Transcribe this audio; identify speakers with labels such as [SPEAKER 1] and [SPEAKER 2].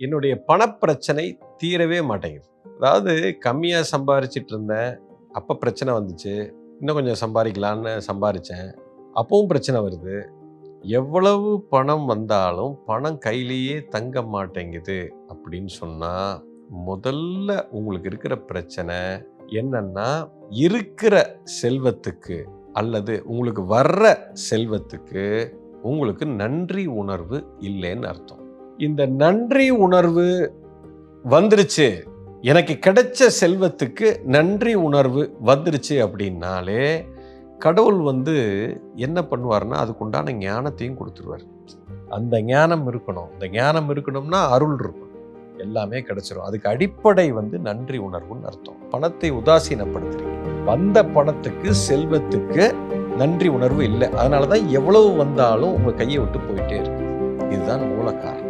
[SPEAKER 1] என்னுடைய பணப்பிரச்சனை தீரவே மாட்டேங்குது. அதாவது கம்மியாக சம்பாரிச்சிட்டு இருந்தேன், அப்போ பிரச்சனை வந்துச்சு. இன்னும் கொஞ்சம் சம்பாதிக்கலான்னு சம்பாரித்தேன், அப்பவும் பிரச்சனை வருது. எவ்வளவு பணம் வந்தாலும் பணம் கையிலேயே தங்க மாட்டேங்குது அப்படின்னு சொன்னால், முதல்ல உங்களுக்கு இருக்கிற பிரச்சனை என்னன்னா, இருக்கிற செல்வத்துக்கு அல்லது உங்களுக்கு வர்ற செல்வத்துக்கு உங்களுக்கு நன்றி உணர்வு இல்லைன்னு அர்த்தம். இந்த நன்றி உணர்வு வந்துருச்சு, எனக்கு கிடைச்ச செல்வத்துக்கு நன்றி உணர்வு வந்துருச்சு அப்படின்னாலே கடவுள் என்ன பண்ணுவார்னா அதுக்குண்டான ஞானத்தையும் கொடுத்துருவார். அந்த ஞானம் இருக்கணும். அந்த ஞானம் இருக்கணும்னா அருள் இருக்கணும், எல்லாமே கிடைச்சிரும். அதுக்கு அடிப்படை நன்றி உணர்வுன்னு அர்த்தம். பணத்தை உதாசீனப்படுத்துறீங்க, வந்த பணத்துக்கு செல்வத்துக்கு நன்றி உணர்வு இல்லை. அதனாலதான் எவ்வளவு வந்தாலும் உங்க கையை விட்டு போயிட்டே இருக்கு. இதுதான் மூல காரணம்.